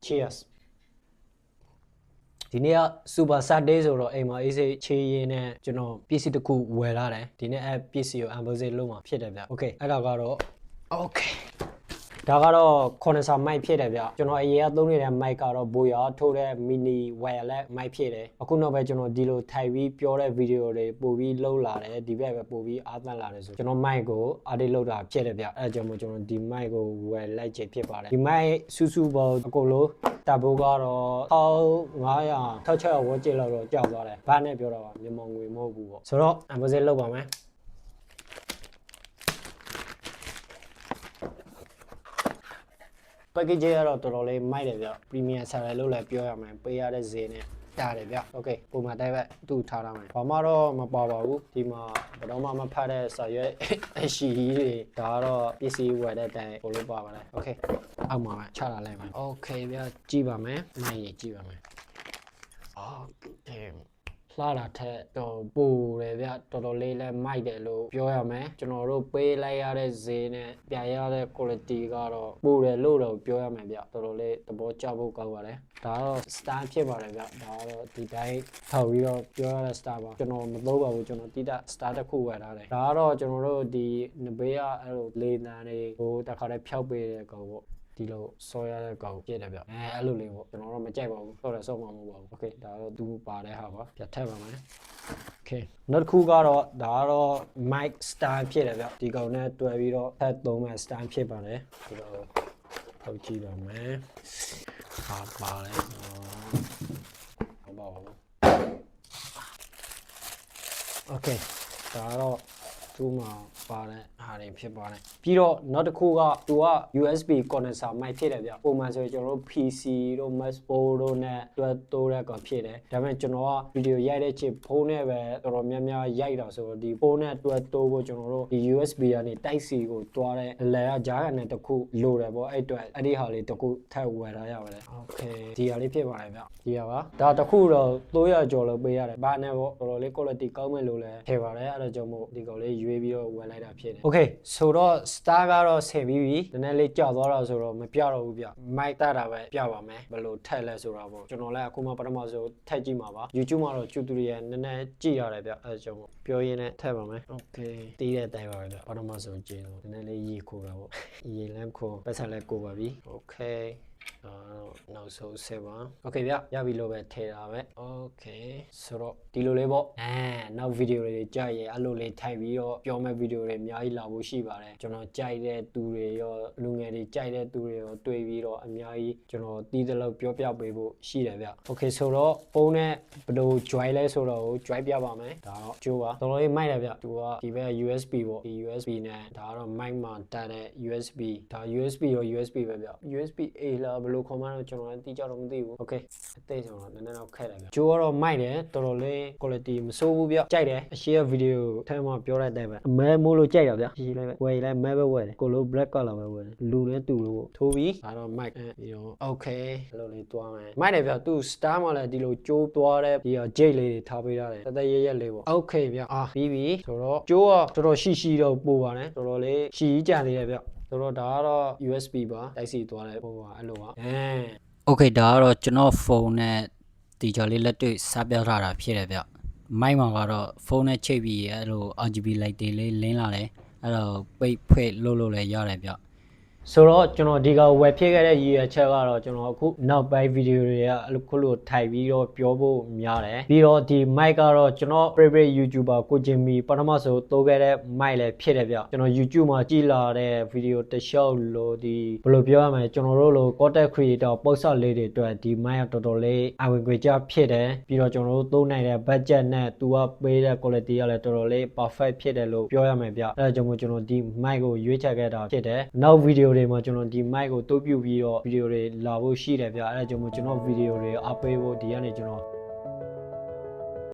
cheers ဒီနေ့က super Saturday ဆိုတော့အိမ်မှာအေးစိတ်ချေးရင်းနဲ့ကျွန်တော်ပစ္စည်းတစ်ခုဝယ်လာတယ်ဒီနေ့အဲ့ပစ္စည်းကို unboxing လုပ်မှာဖြစ်တယ်ဗျ okay အဲ့ဒါကတော့ okay ဒါကတော့9ဆာမိုက်ဖြစ်တယ်ဗျကျွန်တော်အရင်ကသုံးနေတဲ့မိုက်ကတော့ဘိုယာထိုးတဲ့ mini wireless မိုက်ဖြစ်တယ်အခုနောက်ပဲကျွန်တော်ဒီလိုထိုင်ပြီးပြောတဲ့ဗီဒီယိုတွေပို့ပြီးလုပ်လာတယ်ဒီဘက်ပဲပို့ပြီးအားသန်လာတယ်ဆိုကျွန်တော်မိုက်ကို edit လုပ်တာဖြစ်တယ်ဗျအဲ့ဒါကြောင့်မို့ကျွန်တော်ဒီမိုက်ကိုဝယ်လိုက်ချင်ဖြစ်ပါတယ်ဒီမိုက်စုစုပေါင်းအကုန်လုံးတဘိုးကတော့1500 1600ဝန်းကျင်လောက်တော့ကြောက်သွားတယ်ဘာနဲ့ပြောတော့ပါမြန်မာငွေမဟုတ်ဘူးပေါ့ဆိုတော့ unboxing လုပ်ပါမယ်package ကတော့တော်တော်လေးမိုက်တယ်ဗျ premium ဆာတယ်လို့လည်းပြောရမယ်ပေးရတဲ့ဈေးနဲ့ရတယ်ဗျ okay ပုံမှန်တိုင်းပဲသူ့ထားထားမယ်ဘာမှတော့မပါပါဘူးဒီမှာဘယ်တော့မှမဖတ်တဲ့စာရွက်အရှိကြီးတွေဒါကတော့ပစ္စည်းဝယ်တဲ့အတိုင်းပို့လို့ပါပါတယ် okay အောက်မှာပဲချလာလိုက်မယ် okay ဗျကြည့်ပါမယ်မိုက်ရေးကြည့်ပါမယ် okayလာတာထက်တော့ပိုတယ်ဗျတော်တော်လေးလဲမိုက်တယ်လို့ပြောရမယ်ကျွန်တော်တို့ပေးလိုက်ရတဲ့ဈေးနဲ့ပြရတဲ့ quality ကတော့ပိုတယ်လို့တော့ပြောရမယ်ဗျတော်တော်လေးသဘောကျဖို့ကောင်းပါတယ်ဒါကတော့ star ဖြစ်ပါတယ်ဗျဒါကတော့ဒီတိုင်းထောက်ပြီးတော့ပြောရတဲ့ star ပါကျွန်တော်မသုံးပါဘူးကျွန်တော်တိတ star တစ်ခုဝယ်ထားတယ်ဒါကတော့ကျွန်တော်တို့ဒီနဘေးကအဲ့လိုလေတန်းတွေဟိုတခါတည်းဖျောက်ပေးတဲ့ကောင်ပေါ့ဒီလိုဆောရတဲ့ကောင်ပြည့်တယ်ဗျအဲ့လိုလေးပေါ့ကျွန်တော်တော့မကြိုက်ပါဘူးဆောတယ်ဆောမှာမဟုတ်ပါဘူး okay ဒါတော့သူပါတဲ့ဟာပါပြတ်ထက်ပါမယ် okay နောက်တစ်ခုကတော့ဒါကတော့ mic stand ဖြစ်တယ်ဗျဒီကောင်နဲ့တွဲပြီးတော့ထပ်သုံးမဲ့ stand ဖြစ်ပါတယ်ဒီတော့ထုတ်ကြည့်ပါမယ်ဟာပါလဲဟုတ်ပါဘူး okay ဒါတော့သူ့မှာပါတဲ့ဟာတွေဖြစ်ပါတယ်ပြီးတော့နောက်တစ်ခုကသူက USB condenser mic ဖြစ်တယ်ဗျပုံမှန်ဆိုရင်ကျွန်တော်တို့ PC တို့ MacBook တို့နဲ့တွဲတိုးတဲ့ကောင်ဖြစ်တယ်ဒါပေမဲ့ကျွန်တော်ကဗီဒီယိုရိုက်တဲ့ချိန်ဖုန်းနဲ့ပဲတော်တော်များများရိုက်တာဆိုတော့ဒီဖုန်းနဲ့တွဲတိုးဖို့ကျွန်တော်တို့ဒီ USB ကနေ Type C ကိုတွားတဲ့အလဲကဂျားကနေတစ်ခုလိုတယ်ပေါ့အဲ့အတွက်အဲ့ဒီဟာလေးတစ်ခုထပ်ဝယ်ထားရပါတယ် okay ဒီဟာလေးဖြစ်ပါတယ်ဗျဒီဟာပါဒါတစ်ခုတော့300ကျော်လောက်ပေးရတယ်ဘာနဲ့ပေါ့တော်တော်လေး quality ကောင်းမဲ့လို့လည်းထည့်ပါတယ်အဲ့ဒါကြောင့်မို့ဒီကောင်လေးရွေးပြီးတော့ဝယ်လိုက်တာဖြစ်တယ် okay ဆိုတော့ star ကတော့ဆင်ပြီးပြီနည်းနည်းလေးကြောက်သွားတာဆိုတော့မပြတော့ဘူးဗျ mic တတာပဲပြပါမယ်ဘယ်လိုထက်လဲဆိုတာပေါ့ကျွန်တော်လည်းအခုမှပထမဆုံးထက်ကြည့်မှာပါ YouTube မှာတော့ tutorial နည်းနည်းကြည့်ရတယ်ဗျအဲဒါကြောင့်ပြောရင်းနဲ့ထက်ပါမယ် okay တီးတဲ့အတိုင်းပါပဲဗျပထမဆုံးကြည့်တော့နည်းနည်းလေးရေခိုးတာပေါ့ရေလမ်းခိုးပတ်ဆက်လဲကိုပါပြီ okayနောက်ဆုံးဆက်ပါ okay ဗျရပြီလို့ပဲထည့်တာပဲ okay ဆိုတော့ဒီလိုလေးပေါ့နောက်ဗီဒီယိုတွေကြိုက်ရအဲ့လိုလေးထိုက်ပြီးတော့ပြောမဲ့ဗီဒီယိုတွေအများကြီးလာဖို့ရှိပါတယ်ကျွန်တော်ကြိုက်တဲ့သူတွေရောလူငယ်တွေကြိုက်တဲ့သူတွေရောတွေ့ပြီးတော့အများကြီးကျွန်တော်တီးတဲ့လောက်ပြောပြပေးဖို့ရှိတယ်ဗျ okay ဆိုတော့ဖုန်းနဲ့ဘယ်လို join လဲဆိုတော့ join ပြပါမယ်ဒါတော့ကျိုးပါတော်တော်လေးမိုက်တယ်ဗျသူကဒီဘက် USB ပေါ့ဒီ USB နဲ့ဒါကတော့ mic မှာတက်တဲ့ USB ဒါ USB ရော USB ပဲဗျ USB A လားဘယ်လိုခေါ်မှန်းတော့ကျွန်တော်လည်းတိကျတော့မသိဘူး okay အသေးဆိုတော့နည်းနည်းတော့ခက်တယ်ဗျကျိုးကတော့မိုက်တယ်တော်တော်လေး quality မဆိုးဘူးဗျကြိုက်တယ်အရှိရဗီဒီယိုထဲမှာပြောတဲ့အတိုင်းပဲအမဲမိုးလို့ကြိုက်တာဗျရှိလိုက်ပဲဝယ်လိုက်မဲပဲဝယ်တယ်ကိုလို black color ပဲဝယ်တယ်လူနဲ့တူလို့ထိုးပြီးဒါတော့ mic ပြီးတော့ okay လို့လေးတွားမယ်မိုက်တယ်ဗျသူ star မှာလည်းဒီလိုကျိုးသွားတဲ့ဒီဂျိတ်လေးတွေထားပေးထားတယ်တသက်ရရက်လေးပေါ့ okay ဗျပြီးပြီဆိုတော့ကျိုးကတော်တော်ရှိတော့ပို့ပါတယ်တော်တော်လေးရှိကြသေးတယ်ဗျဆိုတော့ဒါကတော့ USB ပါ Type C သွားတယ်ဟိုပါအဲ့လိုပါokay ဒါကတော့ကျွန်တော်ဖုန်းနဲ့ဒီကြော်လေးလက်တွေ့စပြထားတာဖြစ်တယ်ဗျမိုက်မှာကတော့ဖုန်းနဲ့ချိတ်ပြီးအဲ့လို RGB light တွေလေးလင်းလာတယ်အဲ့တော့ပိတ်ဖွင့်လို့လည်းရတယ်ဗျဆိုတော့ကျွန်တော်ဒီကဝယ်ဖြစ်ခဲ့တဲ့ရည်ရွယ်ချက်ကတော့ကျွန်တော်အခုနောက်ပိုင်းဗီဒီယိုတွေကအခုလိုထိုက်ပြီးတော့ပြောဖို့များတယ်ပြီးတော့ဒီ mic ကတော့ကျွန်တော် favorite YouTuber ကိုဂျင်မီပထမဆုံးသုံးခဲ့တဲ့ mic လည်းဖြစ်တယ်ဗျကျွန်တော် YouTube မှာကြည့်လာတဲ့ဗီဒီယိုတစ်လျှောက်လို့ဒီဘယ်လိုပြောရမလဲကျွန်တော်တို့လို content creator ပုတ်ဆော့လေးတွေအတွက်ဒီ mic ကတော်တော်လေးအဝင်ခွေကြဖြစ်တယ်ပြီးတော့ကျွန်တော်တို့သုံးနိုင်တဲ့ budget နဲ့သူကပေးတဲ့ quality ကလည်းတော်တော်လေး perfect ဖြစ်တယ်လို့ပြောရမယ်ဗျအဲဒါကြောင့်မို့ကျွန်တော်ဒီ mic ကိုရွေးချယ်ခဲ့တာဖြစ်တယ်နောက်ဗီဒီယိုတွေမှာကျွန်တော်ဒီ mic ကိုတိုးပြပြီးတော့ဗီဒီယိုတွေလာဖို့ရှိတယ်ဗျအဲ့ဒါကြောင့်မို့ကျွန်တော်ဗီဒီယိုတွေအပေးဖို့ဒီကနေကျွန်တော်